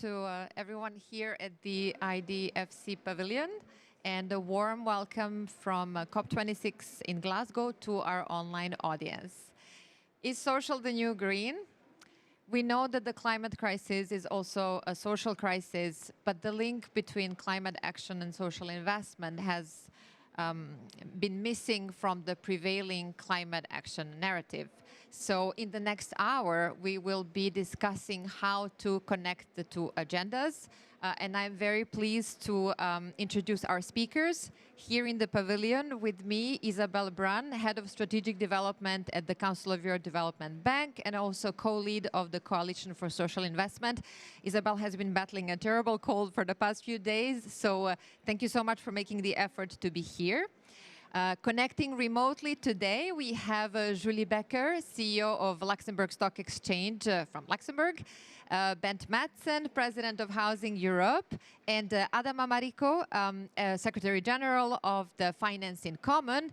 to everyone here at the IDFC Pavilion, and a warm welcome from Cop26 in Glasgow to our online audience. Is social the new green? We know that the climate crisis is also a social crisis, but the link between climate action and social investment has been missing from the prevailing climate action narrative. So in the next hour, we will be discussing how to connect the two agendas. And I'm very pleased to introduce our speakers. Here in the pavilion with me, Isabel Brun, Head of Strategic Development at the Council of Europe Development Bank, and also co-lead of the Coalition for Social Investment. Isabel has been battling a terrible cold for the past few days, so thank you so much for making the effort to be here. Connecting remotely today, we have Julie Becker, CEO of Luxembourg Stock Exchange from Luxembourg, Bent Madsen, President of Housing Europe, and Adama Mariko, Secretary General of the Finance in Common,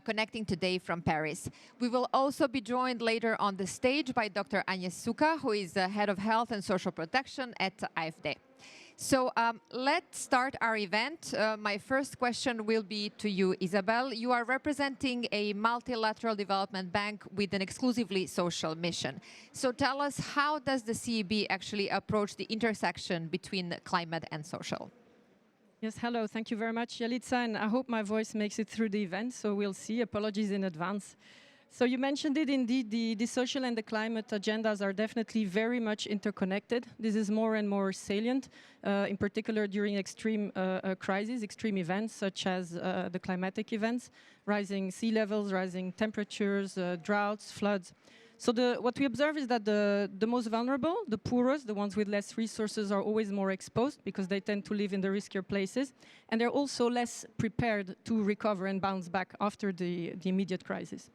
connecting today from Paris. We will also be joined later on the stage by Dr. Agnes Suka, who is Head of Health and Social Protection at AfD. So let's start our event. My first question will be to you, Isabel. You are representing a multilateral development bank with an exclusively social mission. So tell us, how does the CEB actually approach the intersection between climate and social? Yes, hello. Thank you very much, Yalitza, and I hope my voice makes it through the event, so we'll see. Apologies in advance. So you mentioned it indeed, the social and the climate agendas are definitely very much interconnected. This is more and more salient, in particular during extreme crises, extreme events such as the climatic events, rising sea levels, rising temperatures, droughts, floods. So what we observe is that the most vulnerable, the poorest, the ones with less resources are always more exposed because they tend to live in the riskier places. And they're also less prepared to recover and bounce back after the immediate crisis.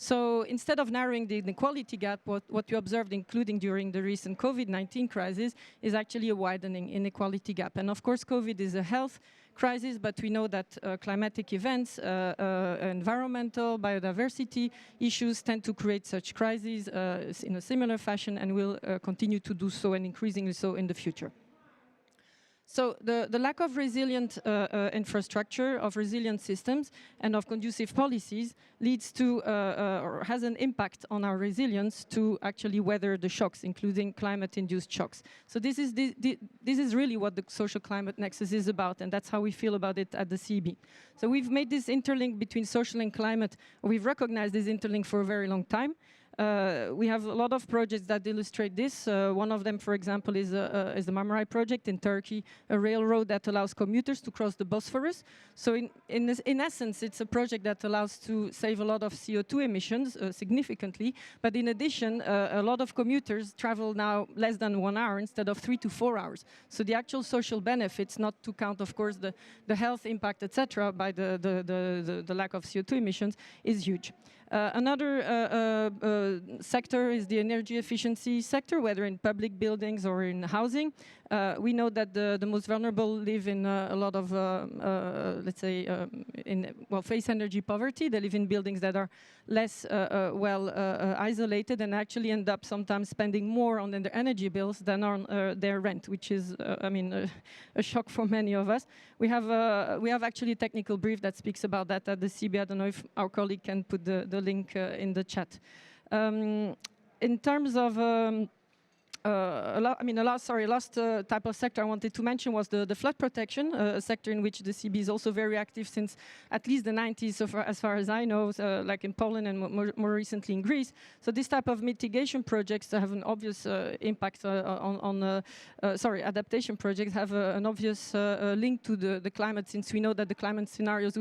So instead of narrowing the inequality gap, what we observed, including during the recent COVID-19 crisis, is actually a widening inequality gap. And of course, COVID is a health crisis, but we know that climatic events, environmental, biodiversity issues tend to create such crises in a similar fashion and will continue to do so, and increasingly so in the future. So the lack of resilient infrastructure, of resilient systems, and of conducive policies leads to, or has an impact on our resilience to actually weather the shocks, including climate-induced shocks. So this is really what the social climate nexus is about, and that's how we feel about it at the CEB. So we've made this interlink between social and climate, or we've recognized this interlink for a very long time. We have a lot of projects that illustrate this. One of them, for example, is the Marmaray project in Turkey, a railroad that allows commuters to cross the Bosphorus. So in essence, it's a project that allows to save a lot of CO2 emissions significantly. But in addition, a lot of commuters travel now less than 1 hour instead of 3 to 4 hours. So the actual social benefits, not to count, of course, the health impact, etc., by the lack of CO2 emissions, is huge. Another sector is the energy efficiency sector, whether in public buildings or in housing. We know that the most vulnerable live in a lot of, let's say, face energy poverty. They live in buildings that are less isolated and actually end up sometimes spending more on their energy bills than on their rent, which is, a shock for many of us. We have actually a technical brief that speaks about that at the CEB. I don't know if our colleague can put the link in the chat. In terms of last type of sector I wanted to mention was the flood protection, a sector in which the CEB is also very active since at least the 90s, so as far as I know, like in Poland and more recently in Greece. So this type of mitigation projects have an obvious impact adaptation projects have an obvious link to the climate, since we know that the climate scenarios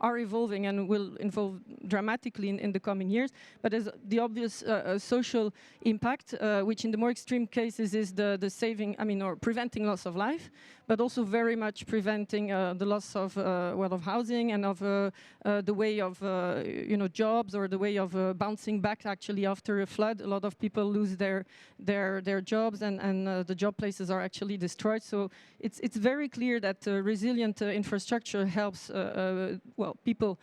are evolving and will evolve dramatically in the coming years. But there's the obvious social impact, which in the more extreme cases is the saving, or preventing loss of life, but also very much preventing the loss of housing and of the way of jobs, or the way of bouncing back actually after a flood. A lot of people lose their jobs, and the job places are actually destroyed. So it's very clear that resilient infrastructure helps people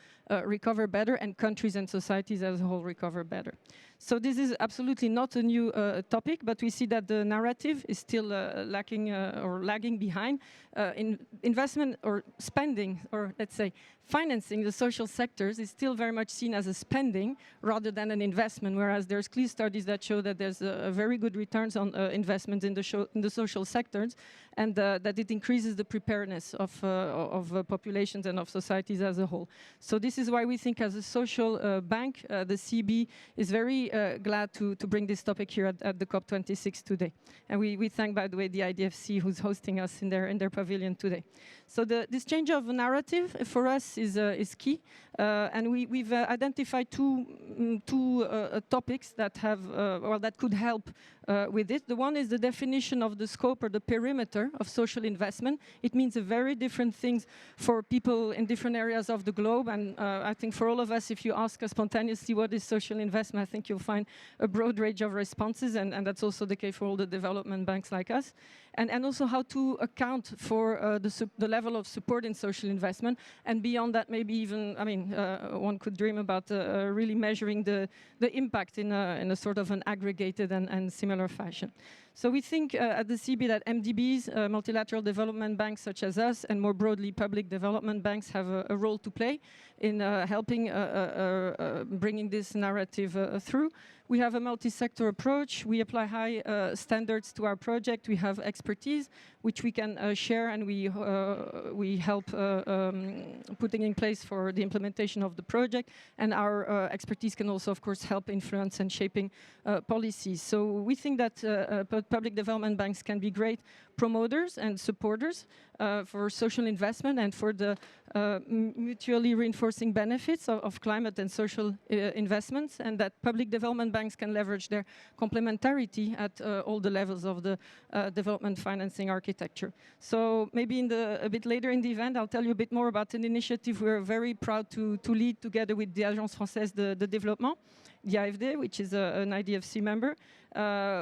recover better, and countries and societies as a whole recover better. So this is absolutely not a new topic, but we see that the narrative is still lacking or lagging behind. Investment or spending, or let's say financing the social sectors is still very much seen as a spending rather than an investment, whereas there's clear studies that show that there's a very good returns on investment in the social sectors, and that it increases the preparedness of populations and of societies as a whole. So this is why we think as a social bank, the CB is very glad to bring this topic here at the COP26 today. And we thank, by the way, the IDFC who's hosting us in their pavilion today. So this change of narrative for us is key, and we've identified two topics that have that could help with it. The one is the definition of the scope or the perimeter of social investment. It means a very different things for people in different areas of the globe, and I think for all of us, if you ask us spontaneously what is social investment, I think you'll find a broad range of responses, and that's also the case for all the development banks like us. And also how to account for the level of support in social investment, and beyond that, maybe even, I mean, one could dream about really measuring the impact in a sort of an aggregated and similar fashion. So we think at the CB that MDBs, multilateral development banks such as us, and more broadly public development banks have a role to play in helping bringing this narrative through. We have a multi-sector approach. We apply high standards to our project. We have expertise, which we can share, and we help putting in place for the implementation of the project. And our expertise can also, of course, help influence and shaping policies. So we think that public development banks can be great promoters and supporters for social investment and for the mutually reinforcing benefits of climate and social investments, and that public development banks can leverage their complementarity at all the levels of the development financing architecture. So maybe a bit later in the event, I'll tell you a bit more about an initiative we're very proud to lead together with the Agence Française de Développement, the AFD, which is an IDFC member.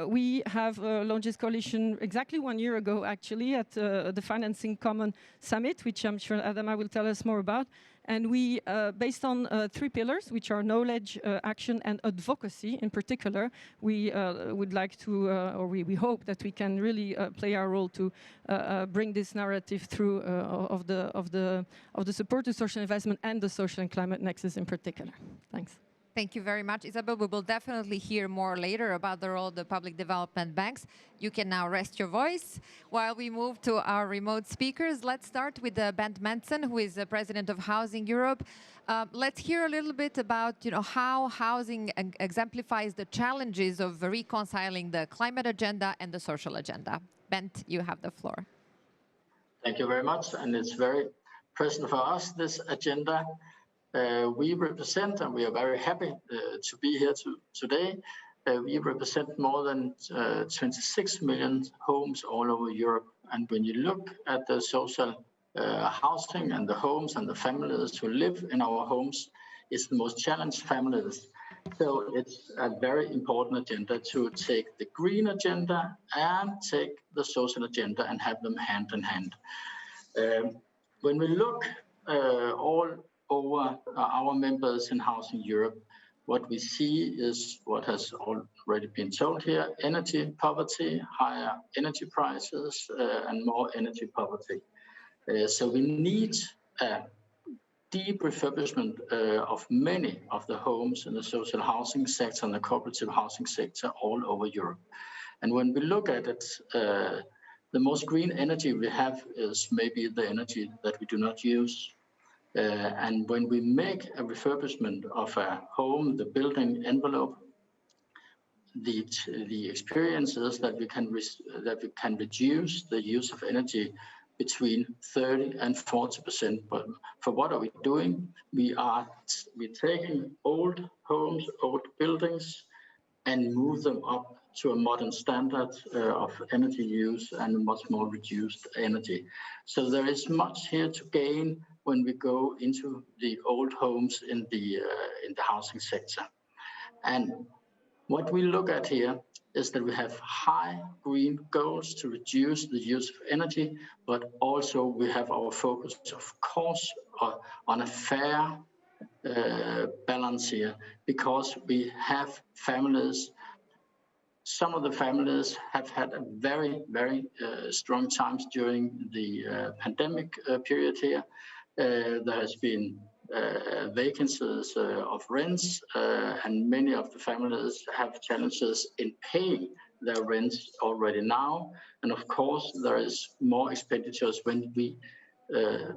We have launched this coalition exactly 1 year ago, actually, at the Financing Common Summit, which I'm sure Adama will tell us more about. And we, based on 3 pillars, which are knowledge, action, and advocacy in particular, we would like to, or we hope that we can really play our role to bring this narrative through of the support to social investment and the social and climate nexus in particular. Thanks. Thank you very much, Isabel. We will definitely hear more later about the role of the public development banks. You can now rest your voice. While we move to our remote speakers, let's start with Bent Manson, who is the president of Housing Europe. Let's hear a little bit about how housing exemplifies the challenges of reconciling the climate agenda and the social agenda. Bent, you have the floor. Thank you very much, and it's very present for us, this agenda. We represent, and we are very happy to be here today. We represent more than 26 million homes all over Europe. And when you look at the social housing and the homes and the families who live in our homes, it's the most challenged families. So it's a very important agenda to take the green agenda and take the social agenda and have them hand in hand. When we look all over our members in Housing Europe, what we see is what has already been told here: energy poverty, higher energy prices, and more energy poverty. So we need a deep refurbishment of many of the homes in the social housing sector and the cooperative housing sector all over Europe. And when we look at it, the most green energy we have is maybe the energy that we do not use. And when we make a refurbishment of a home, the building envelope, the experience is that we can reduce the use of energy between 30 and 40%. But for what are we doing? We're taking old homes, old buildings, and move them up to a modern standard of energy use and much more reduced energy. So there is much here to gain when we go into the old homes in the housing sector. And what we look at here is that we have high green goals to reduce the use of energy, but also we have our focus, of course, on a fair balance here, because we have families. Some of the families have had a very, very strong times during the pandemic period here. There has been vacancies of rents, and many of the families have challenges in paying their rents already now. And of course, there is more expenditures when we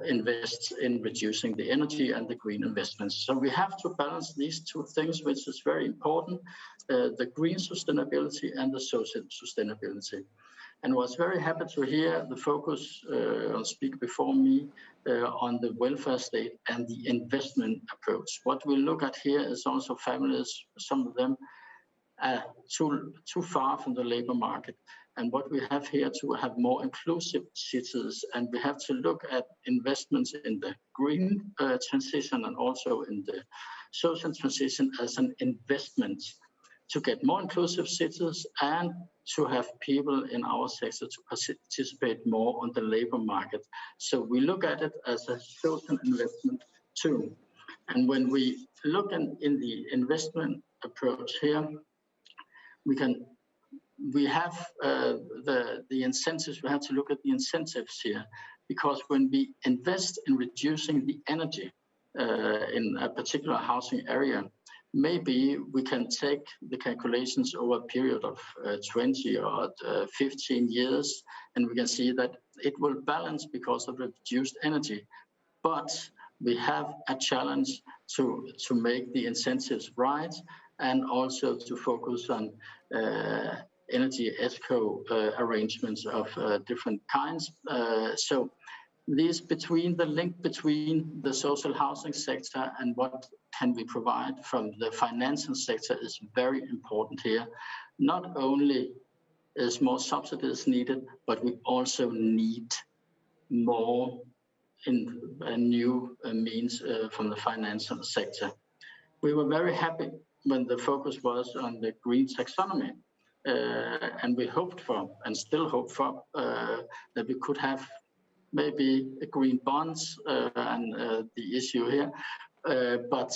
invest in reducing the energy and the green investments. So we have to balance these two things, which is very important, the green sustainability and the social sustainability. And was very happy to hear the focus on speak before me on the welfare state and the investment approach. What we look at here is also families, some of them are too far from the labor market. And what we have here to have more inclusive cities, and we have to look at investments in the green transition and also in the social transition as an investment to get more inclusive cities and to have people in our sector to participate more on the labor market. So we look at it as a social investment too. And when we look in the investment approach here, we have the incentives. We have to look at the incentives here, because when we invest in reducing the energy in a particular housing area, maybe we can take the calculations over a period of 20 or 15 years, and we can see that it will balance because of reduced energy. But we have a challenge to make the incentives right, and also to focus on energy ESCO arrangements of different kinds. So this the link between the social housing sector and what can we provide from the financial sector is very important here. Not only is more subsidies needed, but we also need more in new means from the financial sector. We were very happy when the focus was on the green taxonomy, and we hoped for, and still hope for, that we could have maybe green bonds and the issue here. But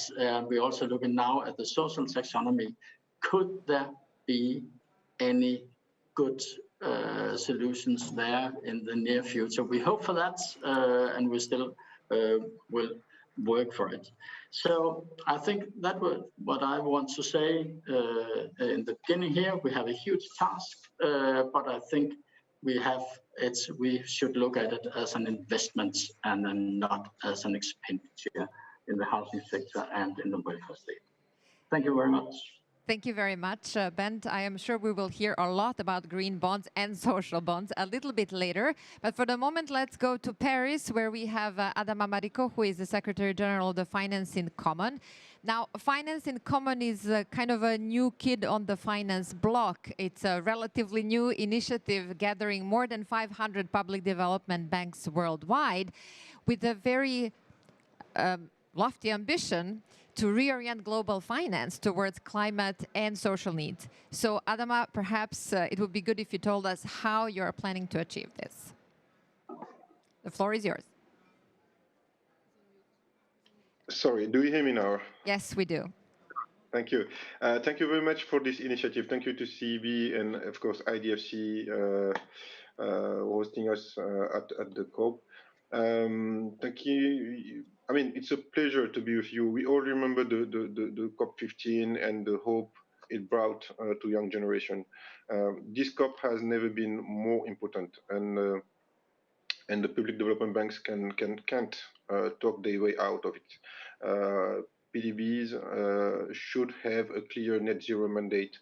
we're also looking now at the social taxonomy. Could there be any good solutions there in the near future? We hope for that, and we still will work for it. So I think that was what I want to say in the beginning here. We have a huge task, but I think we should look at it as an investment and not as an expenditure in the housing sector and in the welfare state. Thank you very much. Thank you very much, Bent. I am sure we will hear a lot about green bonds and social bonds a little bit later. But for the moment, let's go to Paris, where we have Adama Mariko, who is the Secretary General of the Finance in Common. Now, Finance in Common is kind of a new kid on the finance block. It's a relatively new initiative gathering more than 500 public development banks worldwide with a very lofty ambition to reorient global finance towards climate and social needs. So, Adama, perhaps it would be good if you told us how you're planning to achieve this. The floor is yours. Sorry, do you hear me now? Yes, we do. Thank you. Thank you very much for this initiative. Thank you to CEB and, of course, IDFC hosting us at the COP. Thank you. I mean, it's a pleasure to be with you. We all remember the COP15 and the hope it brought to young generation. This COP has never been more important, and the public development banks can't talk their way out of it. PDBs should have a clear net zero mandate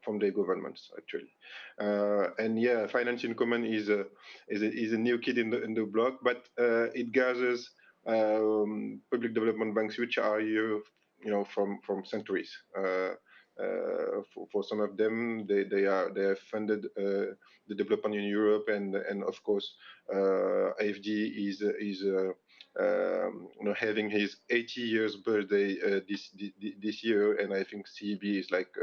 from their governments, actually. And yeah, Finance in Common is a new kid in the block, but it gathers public development banks which are here, from centuries. For some of them, they have funded the development in Europe, and of course, AFD is having his 80 years birthday this year, and I think CEB is like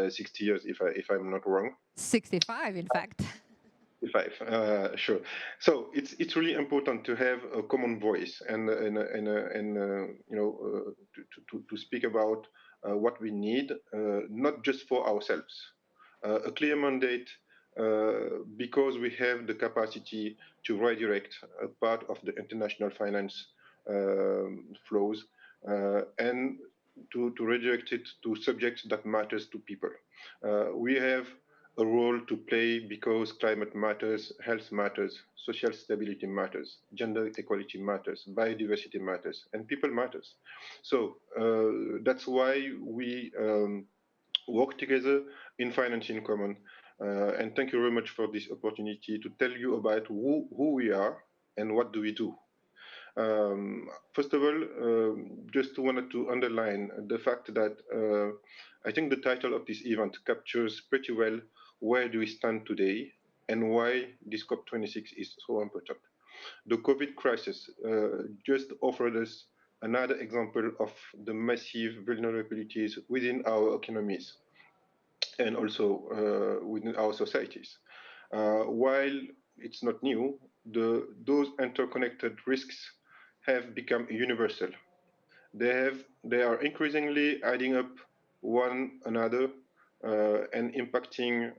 60 years, if I'm not wrong. 65, in fact. Five, sure. So it's really important to have a common voice and to speak about what we need, not just for ourselves. A clear mandate because we have the capacity to redirect a part of the international finance flows and to redirect it to subjects that matters to people. We have a role to play because climate matters, health matters, social stability matters, gender equality matters, biodiversity matters, and people matters. So that's why we work together in Finance in Common. And thank you very much for this opportunity to tell you about who we are and what do we do. First of all, just wanted to underline the fact that I think the title of this event captures pretty well where do we stand today and why this COP26 is so important. The COVID crisis just offered us another example of the massive vulnerabilities within our economies and also within our societies. While it's not new, those interconnected risks have become universal. They are increasingly adding up one another and impacting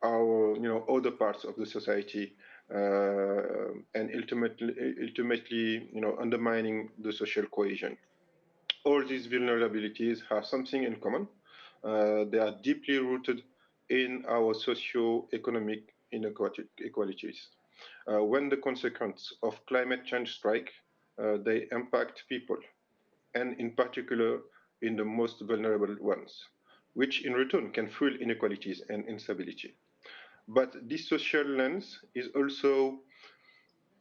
our other parts of the society and ultimately undermining the social cohesion. All these vulnerabilities have something in common. They are deeply rooted in our socio-economic inequalities. When the consequences of climate change strike, they impact people, and in particular in the most vulnerable ones, which in return can fuel inequalities and instability. But this social lens is also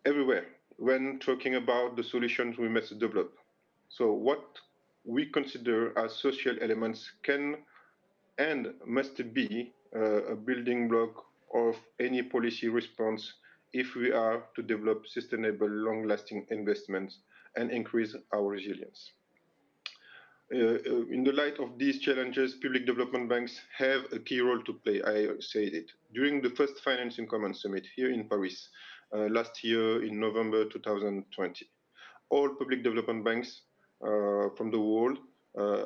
everywhere when talking about the solutions we must develop. So what we consider as social elements can and must be a building block of any policy response if we are to develop sustainable, long-lasting investments and increase our resilience. In the light of these challenges, public development banks have a key role to play. I said it. During the first Finance in Common Summit here in Paris last year in November 2020, all public development banks from the world.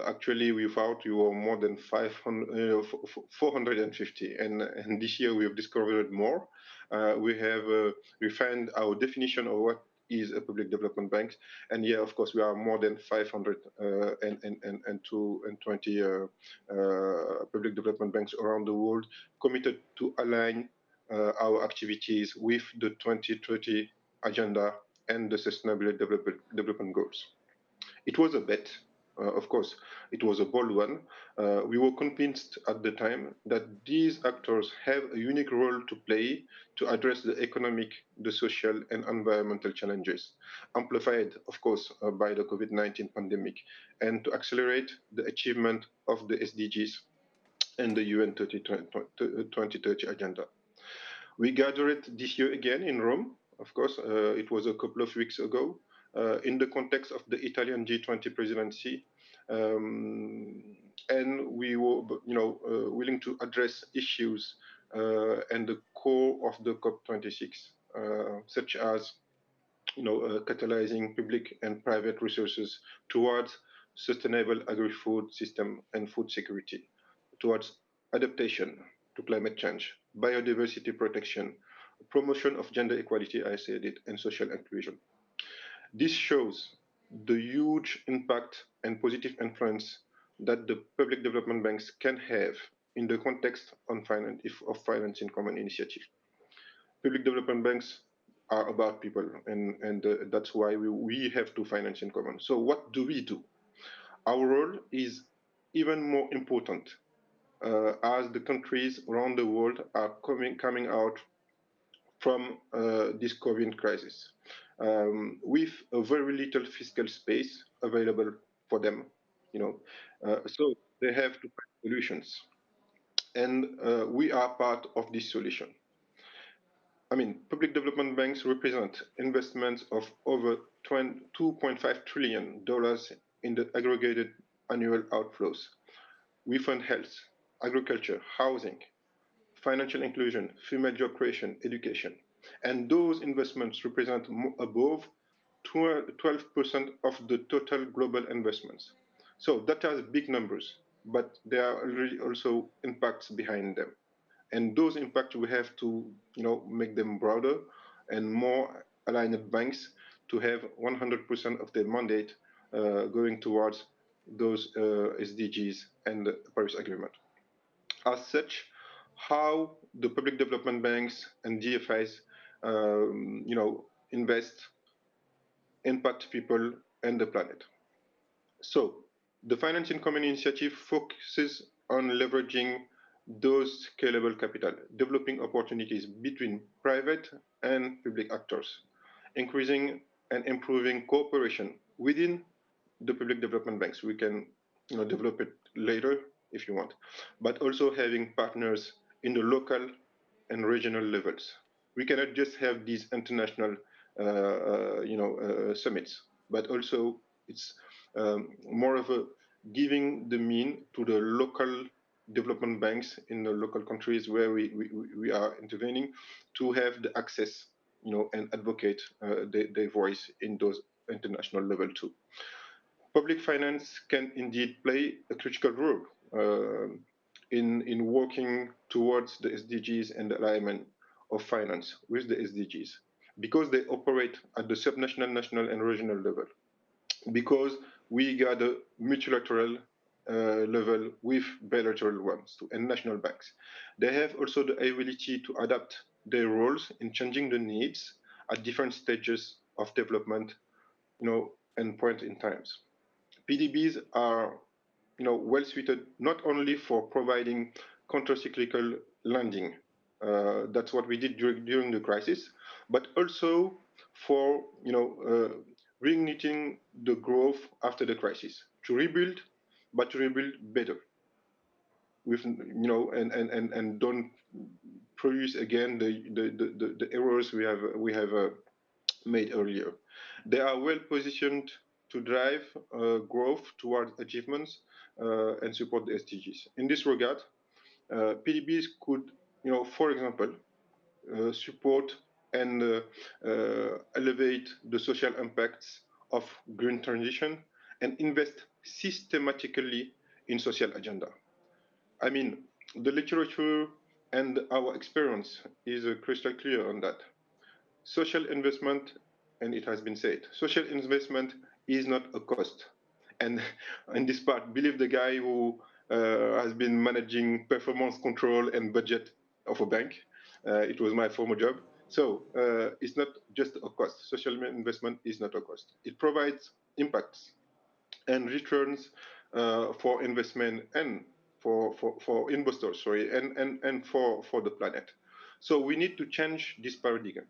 Actually, we found you were more than 450, and this year we have discovered more. We have refined our definition of what is a public development bank, and yeah, of course, we are more than 520 public development banks around the world committed to align our activities with the 2030 agenda and the sustainable development goals. It was a bet, of course, it was a bold one. We were convinced at the time that these actors have a unique role to play to address the economic, the social, and environmental challenges, amplified, of course, by the COVID-19 pandemic, and to accelerate the achievement of the SDGs and the UN 2030 agenda. We gathered this year again in Rome. Of course, it was a couple of weeks ago, in the context of the Italian G20 presidency, and we were, willing to address issues and the core of the COP26, such as, catalyzing public and private resources towards sustainable agri-food system and food security, towards adaptation to climate change, biodiversity protection, promotion of gender equality, I said it, and social inclusion. This shows the huge impact and positive influence that the public development banks can have in the context of Finance in Common initiative. Public development banks are about people, and that's why we have to finance in common. So what do we do? Our role is even more important as the countries around the world are coming out from this COVID crisis with a very little fiscal space available for them, so they have to find solutions, and we are part of this solution. I mean, public development banks represent investments of over $2.5 trillion in the aggregated annual outflows. We fund health, agriculture, housing, financial inclusion, female job creation, education. And those investments represent above 12% of the total global investments. So that has big numbers, but there are already also impacts behind them. And those impacts, we have to make them broader and more aligned banks to have 100% of their mandate going towards those SDGs and the Paris Agreement. As such, how the public development banks and DFIs invest, impact people and the planet. So the Finance in Common initiative focuses on leveraging those scalable capital, developing opportunities between private and public actors, increasing and improving cooperation within the public development banks. We can develop it later if you want, but also having partners in the local and regional levels. We cannot just have these international summits, but also it's more of a giving the mean to the local development banks in the local countries where we are intervening to have the access, and advocate their voice in those international level too. Public finance can indeed play a critical role in working towards the SDGs and the alignment of finance with the SDGs, because they operate at the subnational, national, and regional level, because we gather multilateral level with bilateral ones and national banks. They have also the ability to adapt their roles in changing the needs at different stages of development, and point in times. PDBs are, well suited not only for providing countercyclical lending, that's what we did during the crisis, but also for, reigniting the growth after the crisis, to rebuild, but to rebuild better, with and don't produce again the errors we have made earlier. They are well positioned to drive growth towards achievements and support the SDGs. In this regard, PDBs could, for example, support and elevate the social impacts of green transition and invest systematically in social agenda. I mean, the literature and our experience is crystal clear on that. Social investment, and it has been said, social investment is not a cost. And in this part, believe the guy who has been managing performance control and budget of a bank. It was my former job. So it's not just a cost. Social investment is not a cost. It provides impacts and returns for investment and for investors, and for the planet. So we need to change this paradigm.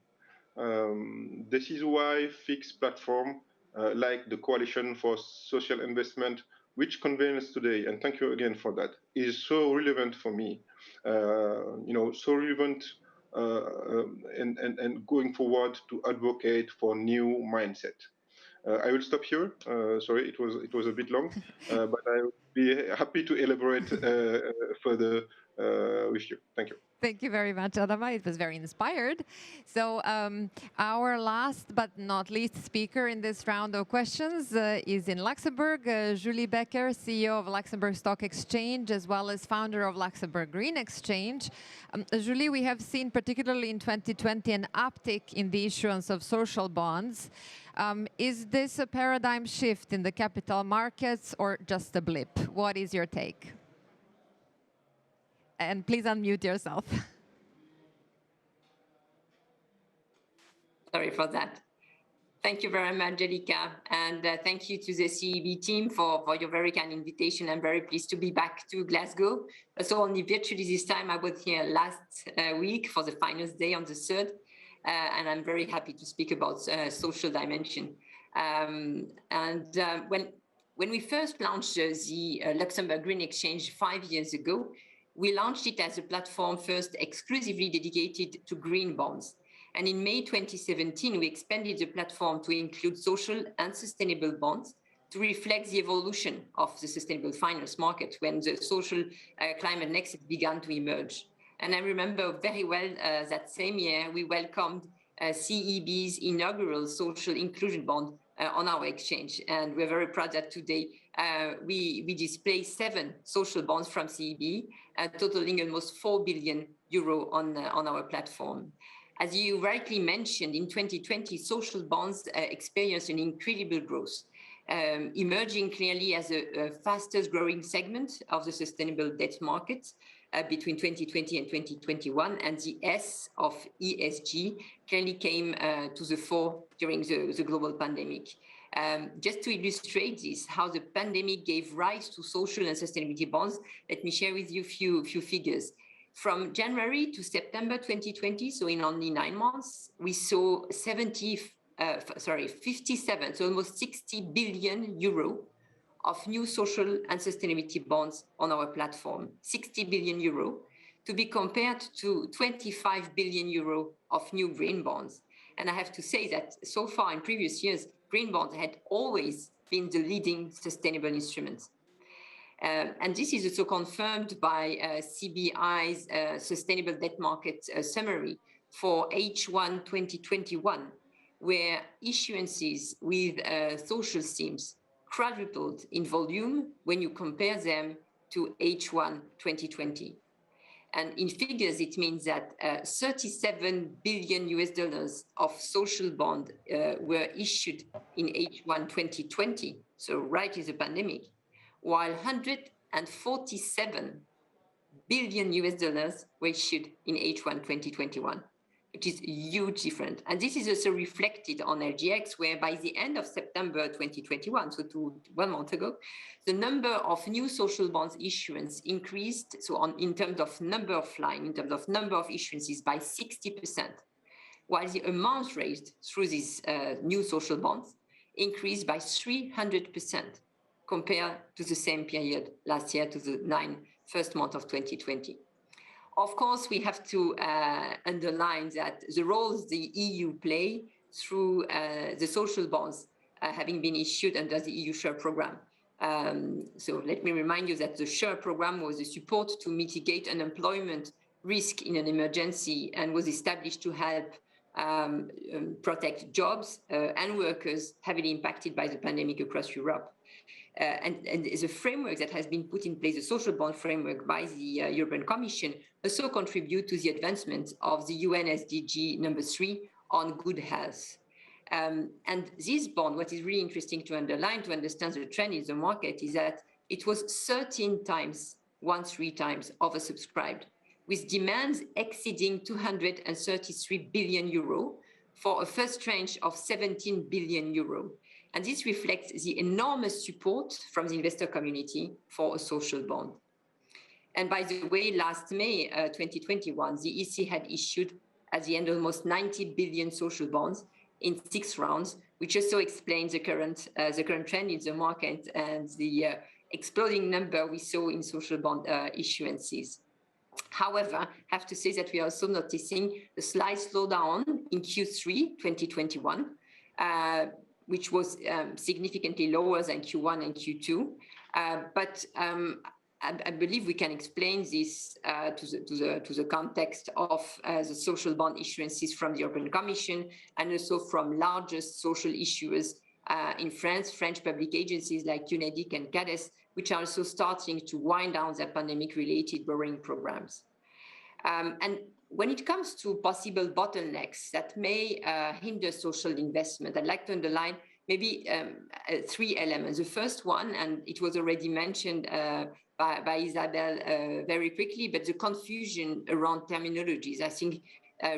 This is why fixed platform like the Coalition for Social Investment, which convenes today, and thank you again for that, is so relevant for me. So relevant and going forward to advocate for new mindset. I will stop here. Sorry, it was a bit long, but I will be happy to elaborate further with you. Thank you. Thank you very much, Adama. It was very inspired. So our last but not least speaker in this round of questions is in Luxembourg, Julie Becker, CEO of Luxembourg Stock Exchange, as well as founder of Luxembourg Green Exchange. Julie, we have seen, particularly in 2020, an uptick in the issuance of social bonds. Is this a paradigm shift in the capital markets or just a blip? What is your take? And please unmute yourself. Sorry for that. Thank you very much, Angelica, and thank you to the CEB team for your very kind invitation. I'm very pleased to be back to Glasgow. So only virtually this time. I was here last week for the finals day on the 3rd, and I'm very happy to speak about social dimension. When we first launched the Luxembourg Green Exchange 5 years ago, we launched it as a platform first exclusively dedicated to green bonds. And in May 2017, we expanded the platform to include social and sustainable bonds to reflect the evolution of the sustainable finance market when the social climate nexus began to emerge. And I remember very well that same year, we welcomed CEB's inaugural social inclusion bond on our exchange. And we're very proud that today we display 7 social bonds from CEB, totaling almost 4 billion euro on our platform. As you rightly mentioned, in 2020, social bonds experienced an incredible growth, emerging clearly as a fastest growing segment of the sustainable debt market between 2020 and 2021. And the S of ESG clearly came to the fore during the global pandemic. Just to illustrate this, how the pandemic gave rise to social and sustainability bonds, let me share with you a few figures. From January to September 2020, so in only 9 months, we saw 57, so almost 60 billion euro of new social and sustainability bonds on our platform, 60 billion euro, to be compared to 25 billion euro of new green bonds. And I have to say that so far in previous years, green bonds had always been the leading sustainable instrument. And this is also confirmed by CBI's Sustainable Debt Market Summary for H1 2021, where issuances with social themes quadrupled in volume when you compare them to H1 2020. And in figures, it means that $37 billion of social bonds were issued in H1 2020, so right in the pandemic, while $147 billion were issued in H1 2021, which is a huge difference. And this is also reflected on LGX, where by the end of September 2021, so 1 month ago, the number of new social bonds issuance increased, so in terms of number of line, in terms of number of issuances, by 60%, while the amount raised through these new social bonds increased by 300% compared to the same period last year, to the first 9 months of 2020. Of course, we have to underline that the roles the EU play through the social bonds having been issued under the EU SURE program. So let me remind you that the SURE program was a support to mitigate unemployment risk in an emergency and was established to help protect jobs and workers heavily impacted by the pandemic across Europe. And the framework that has been put in place, the social bond framework by the European Commission, also contribute to the advancement of the UN SDG number 3 on good health. And this bond, what is really interesting to underline, to understand the trend in the market, is that it was 13 times oversubscribed, with demands exceeding 233 billion euro for a first tranche of 17 billion euro. And this reflects the enormous support from the investor community for a social bond. And by the way, last May 2021, the EC had issued at the end almost 90 billion social bonds in 6 rounds, which also explains the current trend in the market and the exploding number we saw in social bond issuances. However, I have to say that we are also noticing a slight slowdown in Q3 2021, which was significantly lower than Q1 and Q2. But I believe we can explain this to the context of the social bond issuances from the European Commission and also from largest social issuers in France, French public agencies like UNEDIC and CADES, which are also starting to wind down their pandemic-related borrowing programs. And when it comes to possible bottlenecks that may hinder social investment, I'd like to underline maybe 3 elements. The first one, and it was already mentioned by Isabel very quickly, but the confusion around terminologies, I think,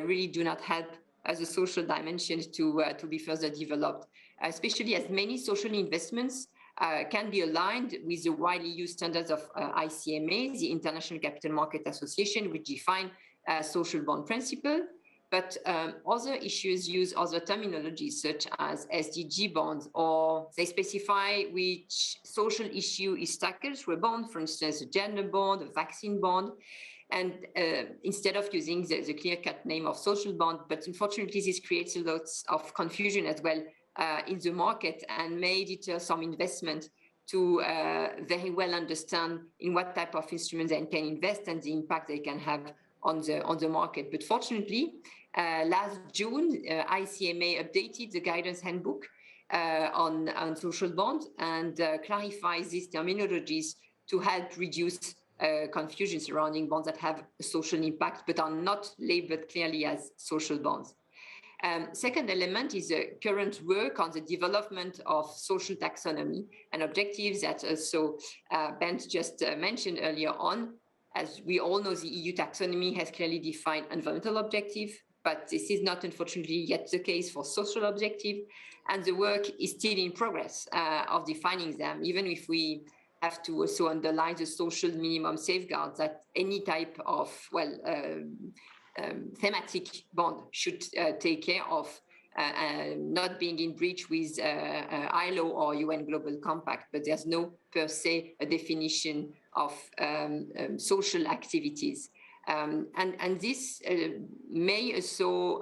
really do not help as a social dimension to be further developed, especially as many social investments can be aligned with the widely used standards of ICMA, the International Capital Market Association, which define social bond principle. But other issues use other terminologies such as SDG bonds, or they specify which social issue is tackled through a bond, for instance, a gender bond, a vaccine bond, and instead of using the clear-cut name of social bond. But unfortunately, this creates a lot of confusion as well in the market and may deter some investment to very well understand in what type of instruments they can invest and the impact they can have on the market. But fortunately, last June, ICMA updated the guidance handbook on social bonds and clarifies these terminologies to help reduce confusion surrounding bonds that have a social impact but are not labeled clearly as social bonds. Second element is current work on the development of social taxonomy and objectives that also Bent just mentioned earlier on. As we all know, the EU taxonomy has clearly defined environmental objective, but this is not unfortunately yet the case for social objective, and the work is still in progress of defining them, even if we have to also underline the social minimum safeguards that any type of, thematic bond should take care of not being in breach with ILO or UN Global Compact, but there's no per se a definition of social activities. And this may also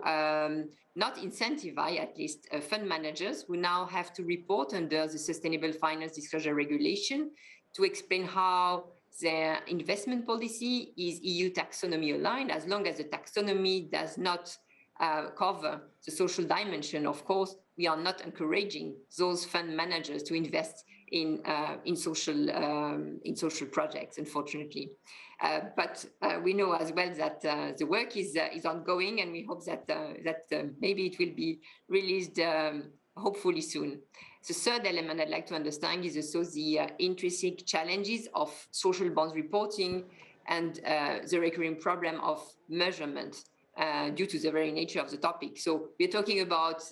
not incentivize, at least fund managers who now have to report under the Sustainable Finance Disclosure Regulation to explain how their investment policy is EU taxonomy aligned, as long as the taxonomy does not cover the social dimension. Of course, we are not encouraging those fund managers to invest in social projects, unfortunately. But we know as well that the work is ongoing, and we hope that maybe it will be released hopefully soon. The third element I'd like to understand is also the intrinsic challenges of social bonds reporting and the recurring problem of measurement due to the very nature of the topic. So we're talking about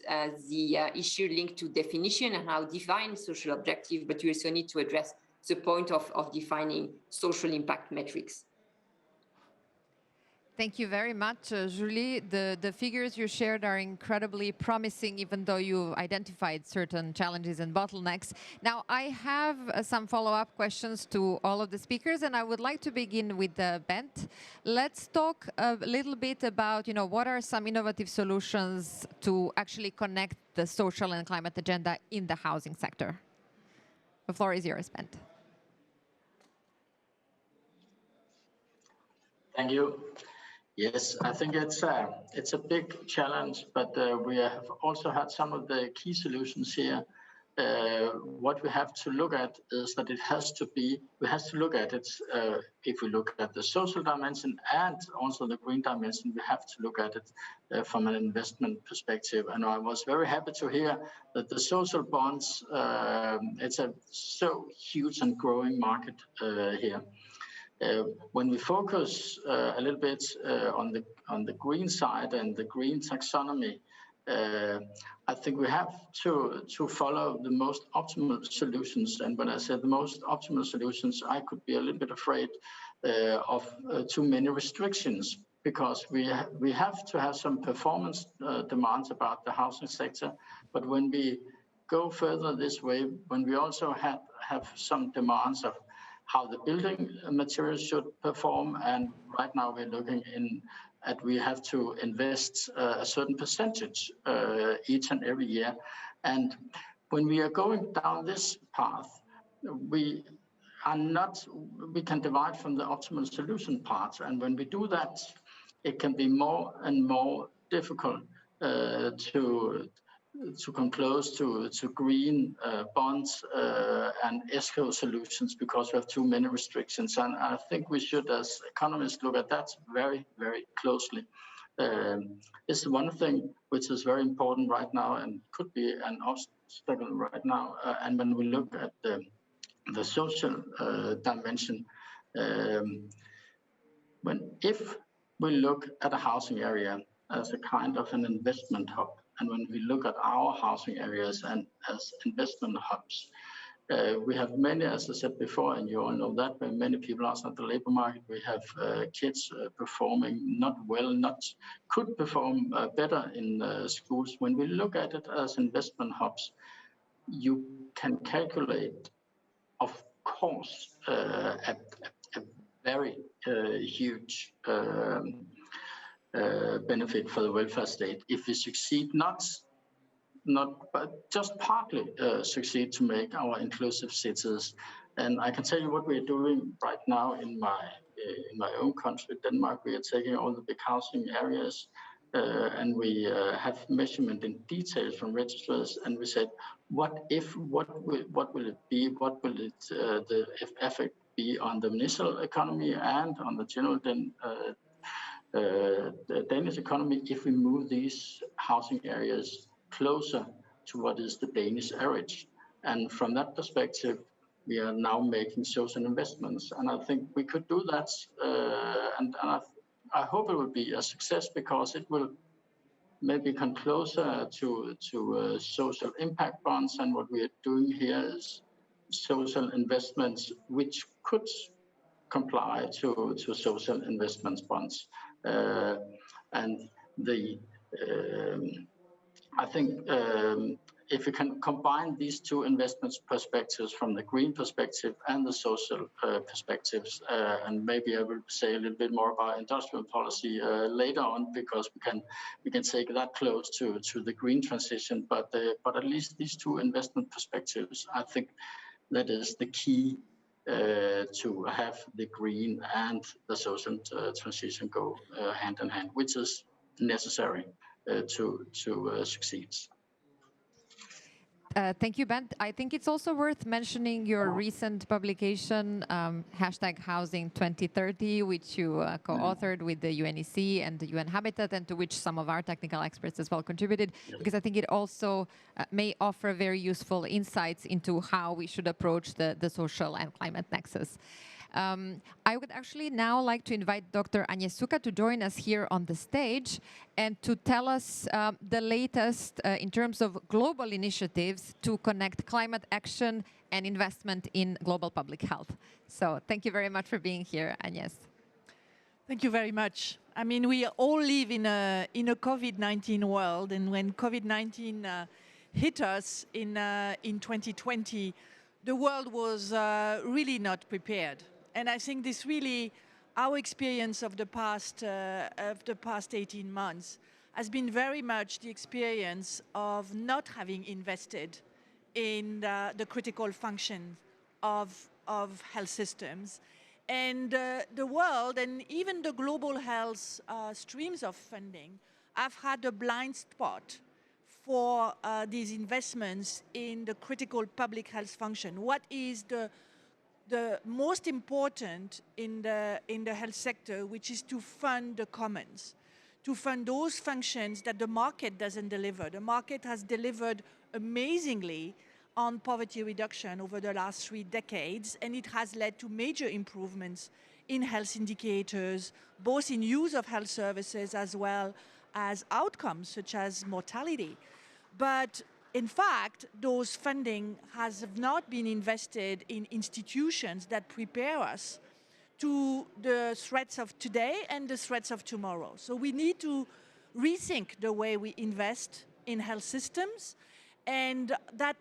the issue linked to definition and how to define social objective, but you also need to address the point of defining social impact metrics. Thank you very much, Julie. The figures you shared are incredibly promising, even though you identified certain challenges and bottlenecks. Now, I have some follow-up questions to all of the speakers, and I would like to begin with Bent. Let's talk a little bit about, what are some innovative solutions to actually connect the social and climate agenda in the housing sector. The floor is yours, Bent. Thank you. Yes, I think it's a big challenge, but we have also had some of the key solutions here. What we have to look at is that we have to look at it, if we look at the social dimension and also the green dimension, we have to look at it from an investment perspective. And I was very happy to hear that the social bonds, it's a so huge and growing market here. When we focus a little bit on the green side and the green taxonomy, I think we have to follow the most optimal solutions. And when I said the most optimal solutions, I could be a little bit afraid of too many restrictions, because we have to have some performance demands about the housing sector. But when we go further this way, when we also have some demands of how the building materials should perform, and right now we're looking at we have to invest a certain percentage each and every year. And when we are going down this path, we can divide from the optimal solution part. And when we do that, it can be more and more difficult to come close to green bonds and ESCO solutions, because we have too many restrictions. And I think we should, as economists, look at that very, very closely. It's one thing which is very important right now and could be an obstacle right now. And when we look at the social dimension, if we look at a housing area as a kind of an investment hub, and when we look at our housing areas and as investment hubs, we have many, as I said before, and you all know that, when many people outside the labor market, we have kids performing not well, could perform better in schools. When we look at it as investment hubs, you can calculate, of course, a very huge benefit for the welfare state if we succeed, but just partly succeed to make our inclusive cities. And I can tell you what we're doing right now in in my own country, Denmark, we are taking all the big housing areas and we have measurement in details from registrars, and we said, what will it be? What will the effect be on the municipal economy and on the general the Danish economy if we move these housing areas closer to what is the Danish average? And from that perspective, we are now making social investments, and I think we could do that, and I hope it will be a success because it will maybe come closer to social impact bonds, and what we are doing here is social investments which could comply to social investments bonds. And the I think if we can combine these two investments perspectives from the green perspective and the social perspectives, and maybe I will say a little bit more about industrial policy later on, because we can take that close to the green transition. But at least these two investment perspectives, I think that is the key to have the green and the social transition go hand in hand, which is necessary to succeed. Thank you, Bent. I think it's also worth mentioning your recent publication, #Housing2030, which you co-authored with the UNEC and the UN Habitat, and to which some of our technical experts as well contributed, because I think it also may offer very useful insights into how we should approach the social and climate nexus. I would actually now like to invite Dr. Agnes Suka to join us here on the stage and to tell us the latest in terms of global initiatives to connect climate action and investment in global public health. So thank you very much for being here, Agnes. Thank you very much. I mean, we all live in a COVID-19 world, and when COVID-19 hit us in 2020, the world was really not prepared. And I think this really, our experience of the past 18 months has been very much the experience of not having invested in the critical function of health systems. And the world and even the global health streams of funding have had a blind spot for these investments in the critical public health function. What is the most important in the health sector, which is to fund the commons, to fund those functions that the market doesn't deliver. The market has delivered amazingly on poverty reduction over the last 3 decades, and it has led to major improvements in health indicators, both in use of health services as well as outcomes such as mortality. But in fact, those funding has not been invested in institutions that prepare us to the threats of today and the threats of tomorrow. So we need to rethink the way we invest in health systems, and that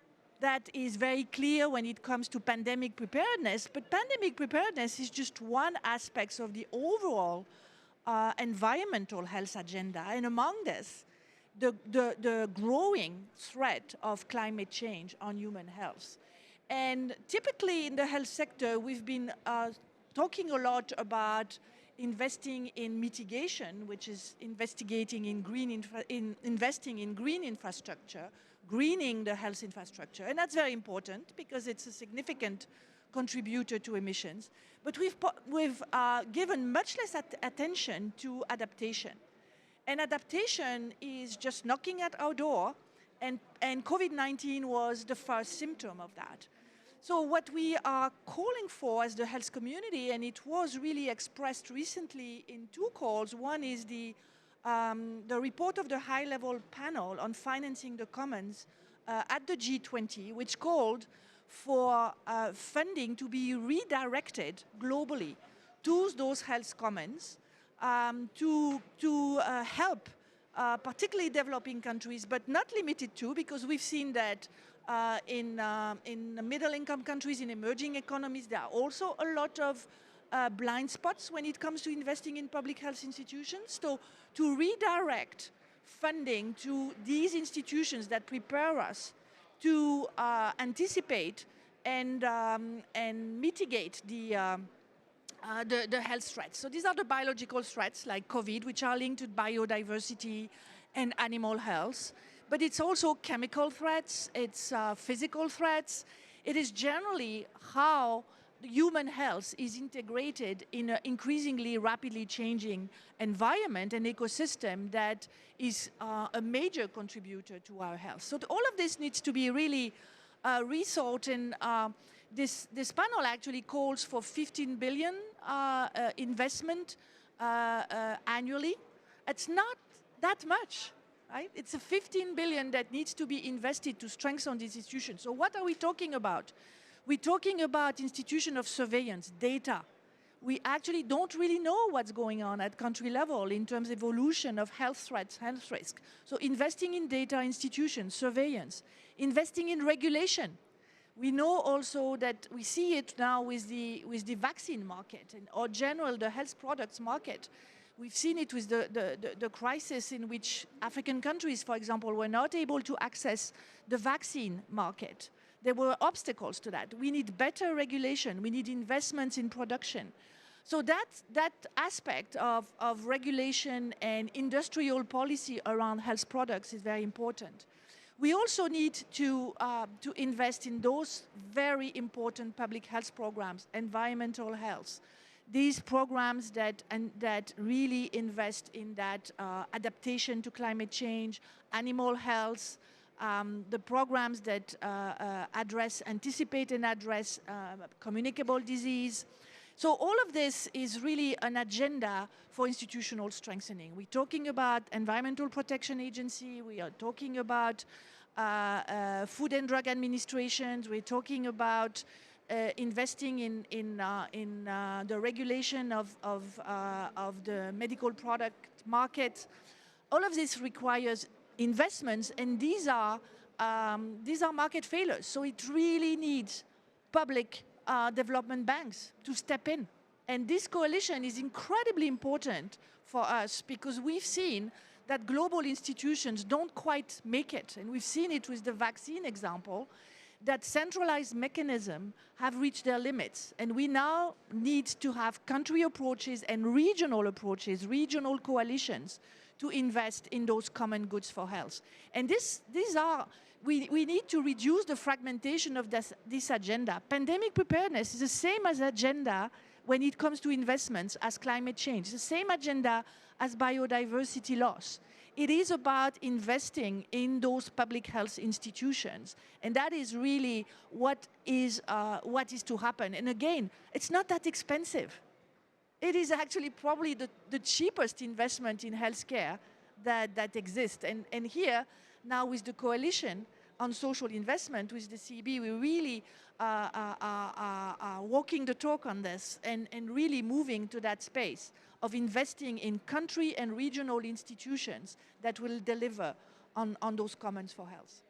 is very clear when it comes to pandemic preparedness. But pandemic preparedness is just one aspect of the overall environmental health agenda, and among this, the growing threat of climate change on human health. And typically in the health sector, we've been talking a lot about investing in mitigation, which is investing in green infrastructure, greening the health infrastructure. And that's very important because it's a significant contributor to emissions. But we've given much less attention to adaptation. And adaptation is just knocking at our door, and COVID-19 was the first symptom of that. So what we are calling for as the health community, and it was really expressed recently in 2 calls. One is the report of the high-level panel on financing the commons at the G20, which called for funding to be redirected globally to those health commons, to help particularly developing countries, but not limited to, because we've seen that in middle-income countries, in emerging economies, there are also a lot of blind spots when it comes to investing in public health institutions. So to redirect funding to these institutions that prepare us to anticipate and mitigate the the health threats. So these are the biological threats like COVID, which are linked to biodiversity and animal health. But it's also chemical threats, it's physical threats. It is generally how human health is integrated in an increasingly rapidly changing environment and ecosystem that is a major contributor to our health. So all of this needs to be really rethought, and this panel actually calls for 15 billion investment annually. It's not that much, right? It's a 15 billion that needs to be invested to strengthen these institutions. So what are we talking about? We're talking about institution of surveillance, data. We actually don't really know what's going on at country level in terms of evolution of health threats, health risk. So investing in data institutions, surveillance, investing in regulation. We know also that we see it now with the vaccine market and or general the health products market. We've seen it with the crisis in which African countries, for example, were not able to access the vaccine market. There were obstacles to that. We need better regulation. We need investments in production. So that aspect of regulation and industrial policy around health products is very important. We also need to invest in those very important public health programs, environmental health. These programs that really invest in that adaptation to climate change, animal health, the programs that anticipate and address communicable disease. So all of this is really an agenda for institutional strengthening. We're talking about Environmental Protection Agency, we are talking about Food and Drug Administrations, we're talking about investing in the regulation of the medical product market. All of this requires investments, and these are market failures. So it really needs public development banks to step in. And this coalition is incredibly important for us because we've seen that global institutions don't quite make it. And we've seen it with the vaccine example, that centralized mechanisms have reached their limits. And we now need to have country approaches and regional approaches, regional coalitions to invest in those common goods for health. And we need to reduce the fragmentation of this agenda. Pandemic preparedness is the same as agenda when it comes to investments as climate change, the same agenda as biodiversity loss. It is about investing in those public health institutions. And that is really what is to happen. And again, it's not that expensive. It is actually probably the cheapest investment in healthcare that exists. And here, now with the coalition on social investment with the CEB, we really are walking the talk on this and really moving to that space of investing in country and regional institutions that will deliver on those commons for health.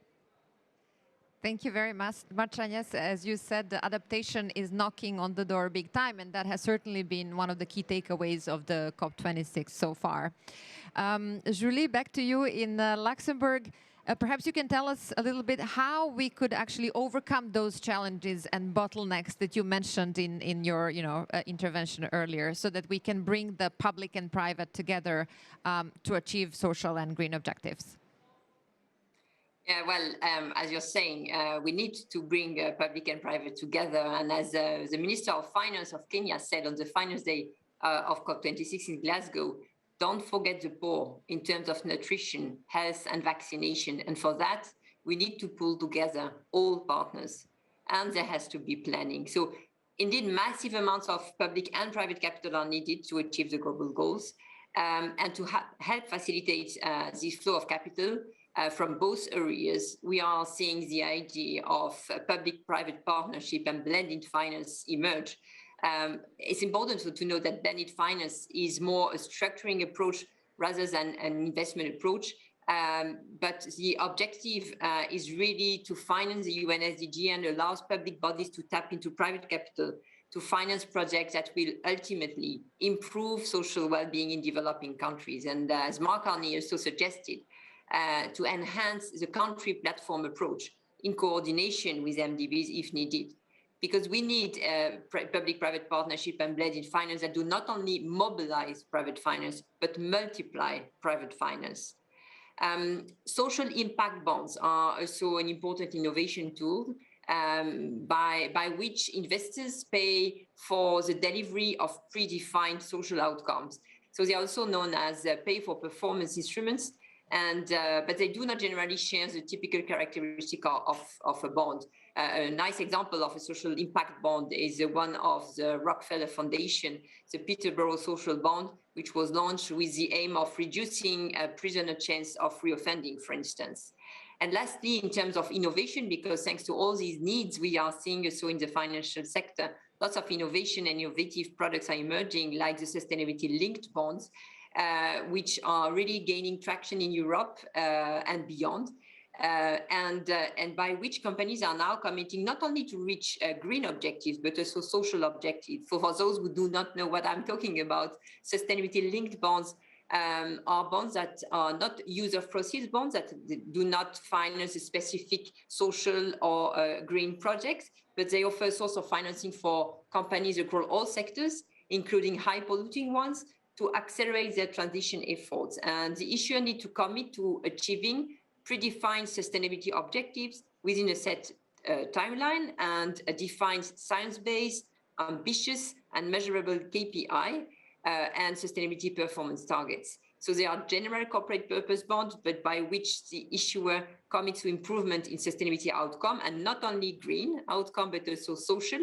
Thank you very much, Agnes. As you said, the adaptation is knocking on the door big time, and that has certainly been one of the key takeaways of the COP26 so far. Julie, back to you in Luxembourg. Perhaps you can tell us a little bit how we could actually overcome those challenges and bottlenecks that you mentioned in your intervention earlier, so that we can bring the public and private together to achieve social and green objectives. Yeah, well, as you're saying, we need to bring public and private together. And as the Minister of Finance of Kenya said on the Finance Day of COP26 in Glasgow, don't forget the poor in terms of nutrition, health, and vaccination. And for that, we need to pull together all partners. And there has to be planning. So indeed, massive amounts of public and private capital are needed to achieve the global goals. And to help facilitate this flow of capital from both areas, we are seeing the idea of public-private partnership and blended finance emerge. It's important to know that blended finance is more a structuring approach rather than an investment approach. But the objective is really to finance the UN SDG and allows public bodies to tap into private capital to finance projects that will ultimately improve social well-being in developing countries. And as Mark Carney also suggested, to enhance the country platform approach in coordination with MDBs if needed. because we need public-private partnership and blended finance that do not only mobilize private finance, but multiply private finance. Social impact bonds are also an important innovation tool by which investors pay for the delivery of predefined social outcomes. So they are also known as pay-for-performance instruments, but they do not generally share the typical characteristic of a bond. A nice example of a social impact bond is the one of the Rockefeller Foundation, the Peterborough Social Bond, which was launched with the aim of reducing a prisoner chance of reoffending, for instance. And lastly, in terms of innovation, because thanks to all these needs, we are seeing also in the financial sector, lots of innovation and innovative products are emerging, like the sustainability-linked bonds, which are really gaining traction in Europe and beyond. And by which companies are now committing not only to reach green objectives, but also social objectives. So for those who do not know what I'm talking about, sustainability-linked bonds are bonds that are not user proceeds bonds, that do not finance a specific social or green projects, but they offer a source of financing for companies across all sectors, including high polluting ones, to accelerate their transition efforts. And the issuer need to commit to achieving predefined sustainability objectives within a set timeline and a defined science-based, ambitious and measurable KPI and sustainability performance targets. So they are general corporate purpose bonds, but by which the issuer commits to improvement in sustainability outcome, and not only green outcome, but also social.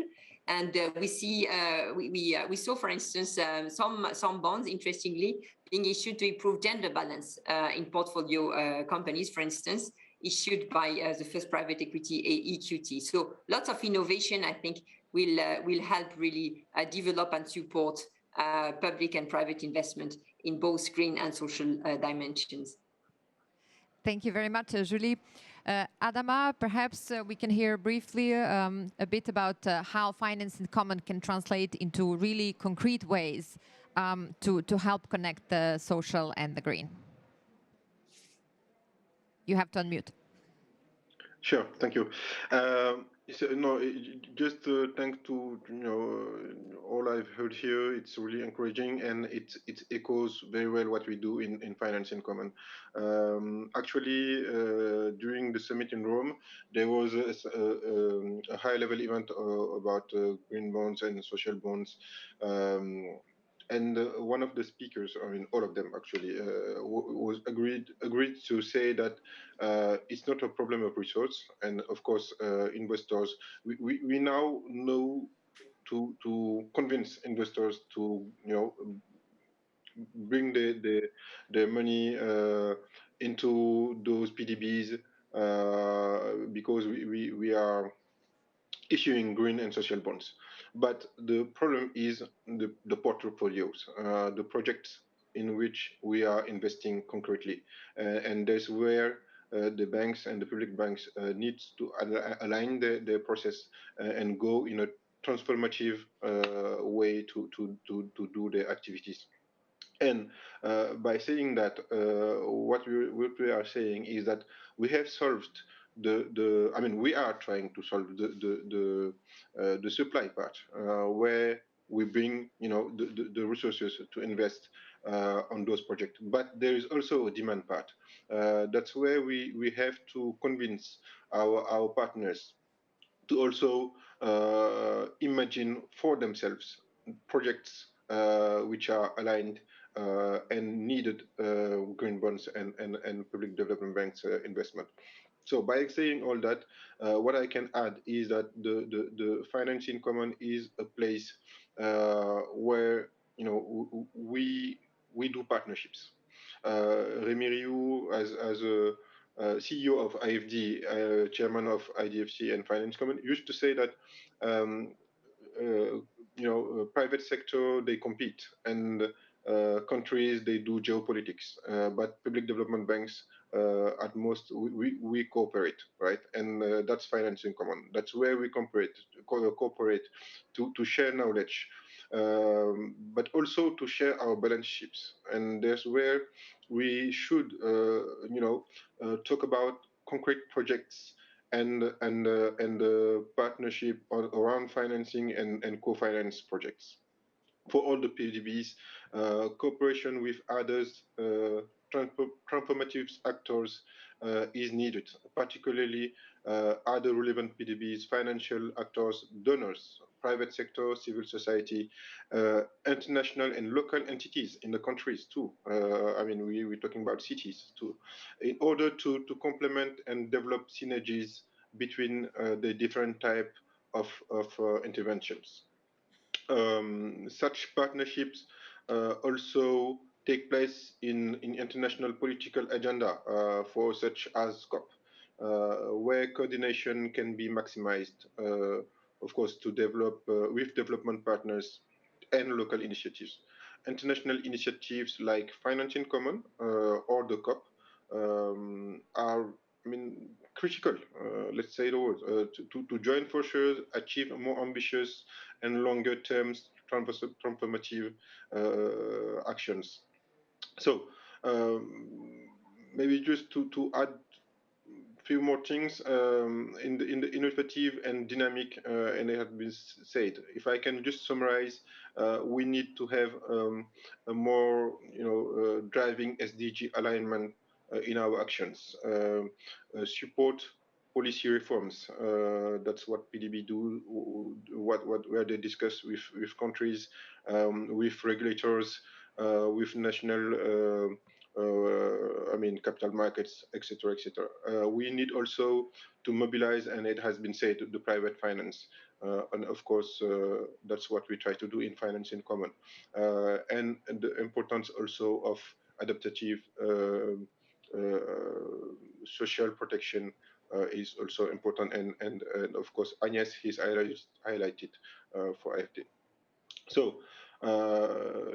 And we saw, for instance, some bonds, interestingly, being issued to improve gender balance in portfolio companies, for instance, issued by the first private equity EQT. So lots of innovation, I think, will help really develop and support public and private investment in both green and social dimensions. Thank you very much, Julie. Adama, perhaps we can hear briefly a bit about how finance in common can translate into really concrete ways to help connect the social and the green. You have to unmute. Sure, thank you. So, no, just thanks to all I've heard here. It's really encouraging, and it echoes very well what we do in Finance in Common. Actually, during the summit in Rome, there was a high-level event about green bonds and social bonds. And one of the speakers, I mean, all of them actually, was agreed to say that it's not a problem of resource, and of course, investors. We now know to convince investors to bring the money into those PDBs because we are issuing green and social bonds. But the problem is the portfolios, the projects in which we are investing concretely. And that's where the banks and the public banks need to align their process and go in a transformative way to do their activities. And by saying that, what we are saying is that we have solved I mean, we are trying to solve the supply part, where we bring the resources to invest on those projects. But there is also a demand part. That's where we have to convince our partners to also imagine for themselves projects which are aligned and needed green bonds and public development banks investment. So by saying all that, what I can add is that the Finance in Common is a place where we do partnerships. Rémi Rioux, as a CEO of IFD, chairman of IDFC and Finance Common, used to say that private sector, they compete, and countries, they do geopolitics, but public development banks, at most, we cooperate, right? And that's Finance in Common. That's where we cooperate to share knowledge, but also to share our balance sheets. And that's where we should, talk about concrete projects and partnership around financing and co-finance projects. For all the PDBs, cooperation with others, transformative actors is needed, particularly other relevant PDBs, financial actors, donors, private sector, civil society, international and local entities in the countries too. I mean, we're talking about cities too, in order to complement and develop synergies between the different type of interventions. Such partnerships also take place in international political agenda for such as COP, where coordination can be maximized, of course, to develop with development partners and local initiatives. International initiatives like Finance in Common or the COP are, I mean, critical, let's say the word, to join forces, achieve more ambitious and longer term transformative actions. So maybe just to add few more things in the innovative and dynamic, and it has been said. If I can just summarize, we need to have a more driving SDG alignment in our actions. Support policy reforms. That's what PDB do. Where they discuss with countries, with regulators, with national. Capital markets, etc., etc. We need also to mobilize, and it has been said, the private finance, and of course that's what we try to do in Finance in Common, and the importance also of adaptive social protection is also important, and of course Agnes has highlighted for AFD. So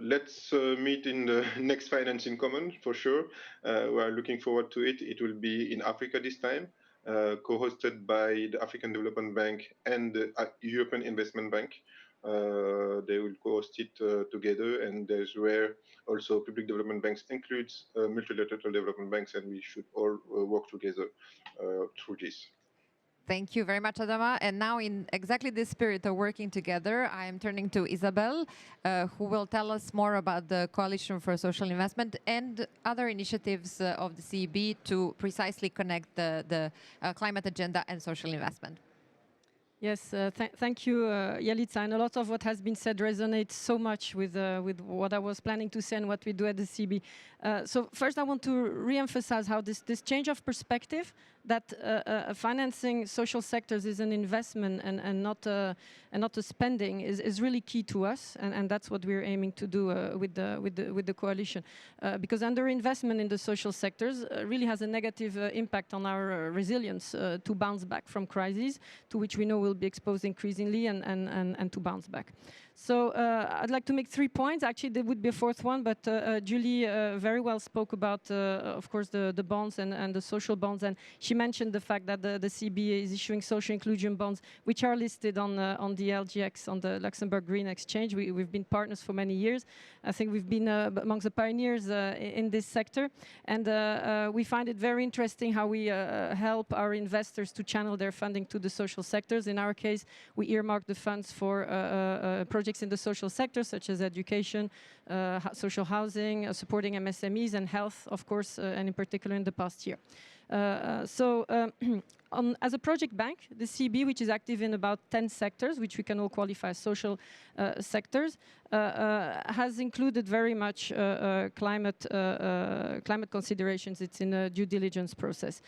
let's meet in the next Finance in Common for sure. We are looking forward to it. It will be in Africa this time, co-hosted by the African Development Bank and the European Investment Bank. They will co-host it together, and there's where also public development banks includes multilateral development banks, and we should all work together through this. Thank you very much, Adama. And now, in exactly this spirit of working together, I am turning to Isabel, who will tell us more about the Coalition for Social Investment and other initiatives of the CEB to precisely connect the climate agenda and social investment. Yes, thank you, Yalitza. And a lot of what has been said resonates so much with what I was planning to say and what we do at the CB. So first, I want to re-emphasize how this change of perspective, that financing social sectors is an investment and not a spending, is really key to us, and that's what we're aiming to do with the coalition. Because underinvestment in the social sectors really has a negative impact on our resilience to bounce back from crises, to which we know will be exposed increasingly, and to bounce back. So I'd like to make 3 points. Actually, there would be a fourth one, but Julie very well spoke about, of course, the bonds and the social bonds. And she mentioned the fact that the CB is issuing social inclusion bonds, which are listed on the LGX, on the Luxembourg Green Exchange. We've been partners for many years. I think we've been amongst the pioneers in this sector. And we find it very interesting how we help our investors to channel their funding to the social sectors. In our case, we earmark the funds for projects in the social sector, such as education, social housing, supporting MSMEs, and health, of course, and in particular in the past year. As a project bank, the CB, which is active in about 10 sectors, which we can all qualify as social sectors, has included very much climate considerations. It's in a due diligence process.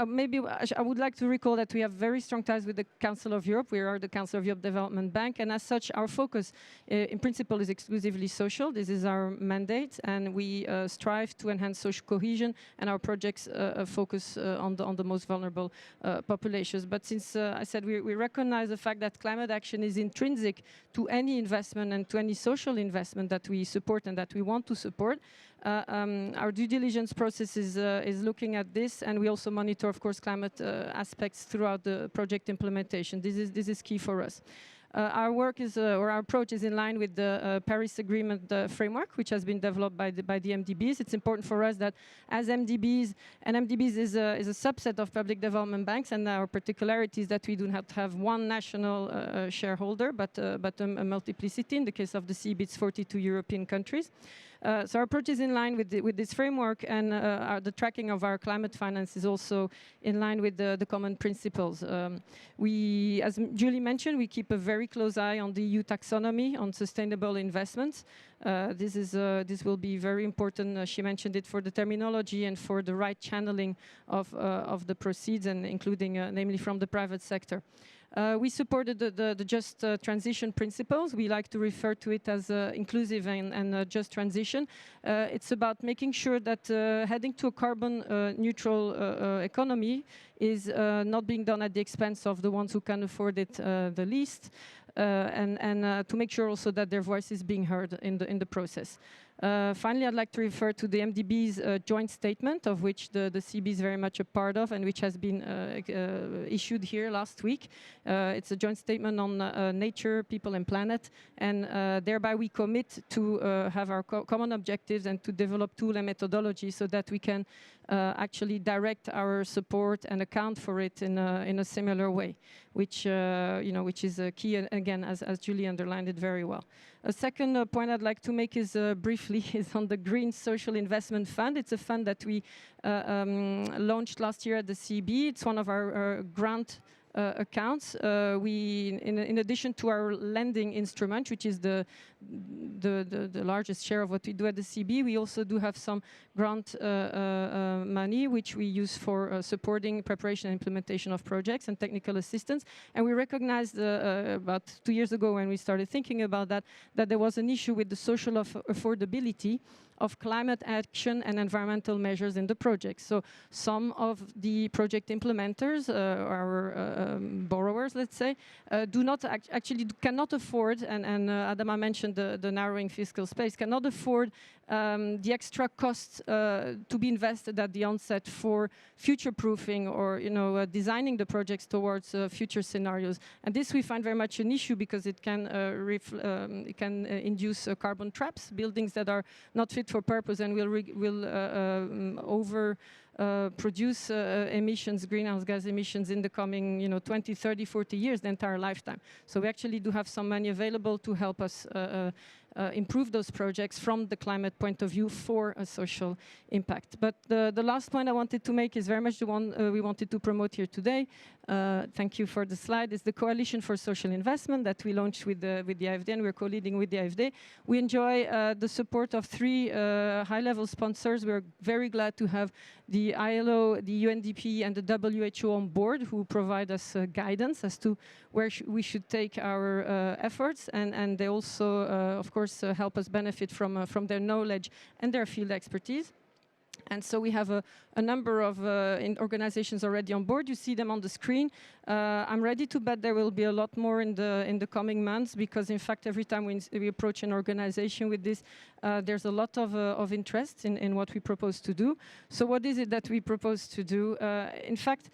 Maybe I would like to recall that we have very strong ties with the Council of Europe. We are the Council of Europe Development Bank, and as such, our focus, in principle, is exclusively social. This is our mandate, and we strive to enhance social cohesion, and our projects focus on the most vulnerable populations. But since I said we recognize the fact that climate action is intrinsic to any investment and to any social investment that we support and that we want to support, our due diligence process is looking at this, and we also monitor, of course, climate aspects throughout the project implementation. This is key for us. Our work is, or our approach is in line with the Paris Agreement framework, which has been developed by the MDBs. It's important for us that as MDBs, and MDBs is a subset of public development banks, and our particularity is that we do not have one national shareholder, but a multiplicity. In the case of the CB, it's 42 European countries. So our approach is in line with this framework, and the tracking of our climate finance is also in line with the common principles. We, as Julie mentioned, we keep a very close eye on the EU taxonomy on sustainable investments. This will be very important. She mentioned it for the terminology and for the right channeling of the proceeds, and including namely from the private sector. We supported the just transition principles. We like to refer to it as inclusive and just transition. It's about making sure that heading to a carbon neutral economy is not being done at the expense of the ones who can afford it the least, and to make sure also that their voice is being heard in the process. Finally, I'd like to refer to the MDB's joint statement, of which the CB is very much a part of, and which has been issued here last week. It's a joint statement on nature, people, and planet, and thereby we commit to have our common objectives and to develop tool and methodology so that we can actually direct our support and account for it in a similar way, which which is key, again, as Julie underlined it very well. A second point I'd like to make is briefly is on the Green Social Investment Fund. It's a fund that we launched last year at the CB. It's one of our grant accounts. We, in addition to our lending instrument, which is the largest share of what we do at the CB, we also do have some grant money, which we use for supporting preparation and implementation of projects and technical assistance. And we recognized about 2 years ago, when we started thinking about that there was an issue with the social affordability of climate action and environmental measures in the project. So some of the project implementers, our borrowers, let's say, do not cannot afford, and Adama mentioned the narrowing fiscal space, cannot afford the extra costs to be invested at the onset for future-proofing or designing the projects towards future scenarios. And this we find very much an issue because it can induce carbon traps, buildings that are not fit for purpose and will produce emissions, greenhouse gas emissions in the coming 20, 30, 40 years, the entire lifetime. So we actually do have some money available to help us improve those projects from the climate point of view for a social impact. But the last point I wanted to make is very much the one we wanted to promote here today. Thank you for the slide. It's the Coalition for Social Investment that we launched with the AFD, and we're co-leading with the AFD. We enjoy the support of 3 high-level sponsors. We're very glad to have the ILO, the UNDP, and the WHO on board, who provide us guidance as to where we should take our efforts, and they also, of course, help us benefit from their knowledge and their field expertise. And so we have a number of organizations already on board. You see them on the screen. I'm ready to bet there will be a lot more in the coming months, because in fact every time we approach an organization with this, there's a lot of interest in what we propose to do. So what is it that we propose to do? In fact,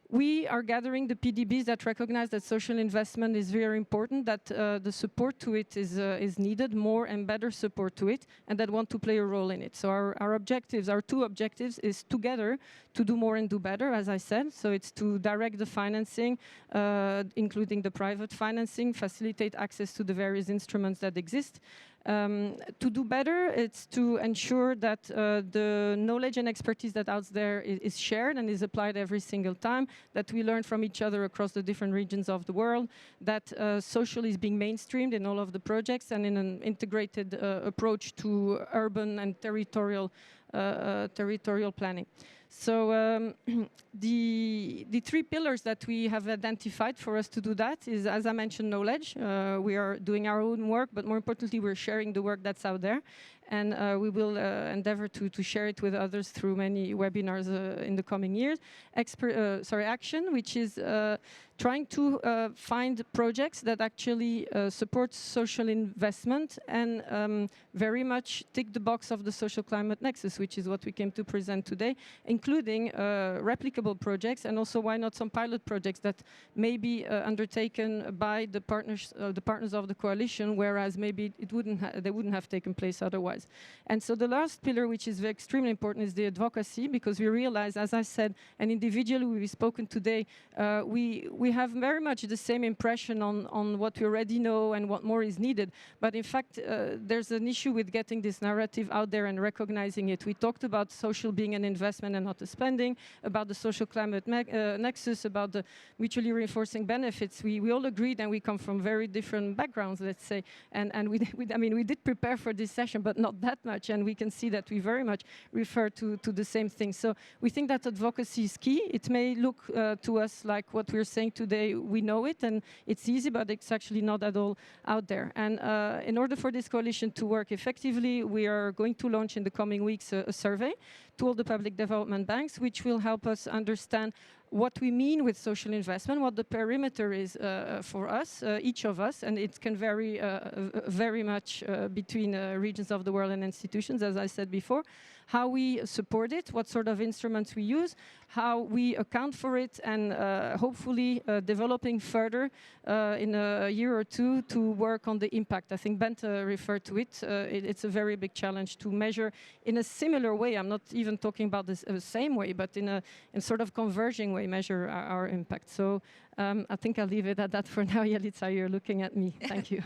we are gathering the PDBs that recognize that social investment is very important, that the support to it is needed, more and better support to it, and that want to play a role in it. So our objectives, our 2 objectives, is together to do more and do better, as I said. So it's to direct the financing, including the private financing, facilitate access to the various instruments that exist. To do better, it's to ensure that the knowledge and expertise that out there is shared and is applied every single time, that we learn from each other across the different regions of the world, that social is being mainstreamed in all of the projects and in an integrated approach to urban and territorial planning. So the 3 pillars that we have identified for us to do that is, as I mentioned, knowledge. We are doing our own work, but more importantly, we're sharing the work that's out there. and we will endeavor to share it with others through many webinars in the coming years. Action, which is trying to find projects that actually support social investment and very much tick the box of the social climate nexus, which is what we came to present today, including replicable projects and also, why not, some pilot projects that may be undertaken by the partners of the coalition, whereas maybe they wouldn't have taken place otherwise. And so the last pillar, which is extremely important, is the advocacy, because we realize, as I said, and individually we've spoken today, we have very much the same impression on what we already know and what more is needed. But in fact, there's an issue with getting this narrative out there and recognizing it. We talked about social being an investment and not a spending, about the social climate nexus, about the mutually reinforcing benefits. We all agreed, and we come from very different backgrounds, let's say. And we did prepare for this session, but not that much. And we can see that we very much refer to the same thing. So we think that advocacy is key. It may look to us like what we're saying today, we know it, and it's easy, but it's actually not at all out there. And in order for this coalition to work effectively, we are going to launch in the coming weeks a survey to all the public development banks, which will help us understand what we mean with social investment, what the perimeter is for us, each of us, and it can vary very much between regions of the world and institutions, as I said before, how we support it, what sort of instruments we use, how we account for it, and hopefully developing further in a year or two to work on the impact. I think Bente referred to it. It's a very big challenge to measure in a similar way. I'm not even talking about the same way, but in sort of converging way, measure our impact. So I think I'll leave it at that for now. Yelitsa, you're looking at me. Thank you.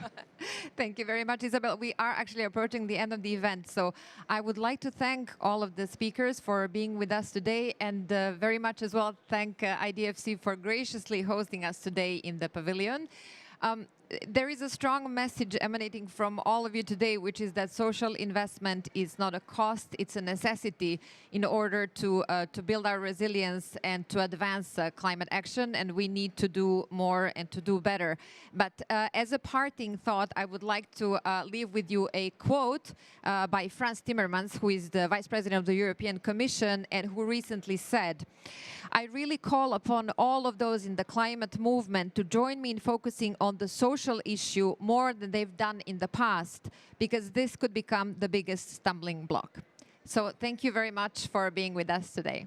Thank you very much, Isabel. We are actually approaching the end of the event. So I would like to thank all of the speakers for being with us today, and very much as well thank IDFC for graciously hosting us today in the pavilion. There is a strong message emanating from all of you today, which is that social investment is not a cost, it's a necessity in order to build our resilience and to advance climate action, and we need to do more and to do better. But as a parting thought, I would like to leave with you a quote by Frans Timmermans, who is the Vice President of the European Commission, and who recently said, "I really call upon all of those in the climate movement to join me in focusing on the social issue more than they've done in the past, because this could become the biggest stumbling block." So thank you very much for being with us today.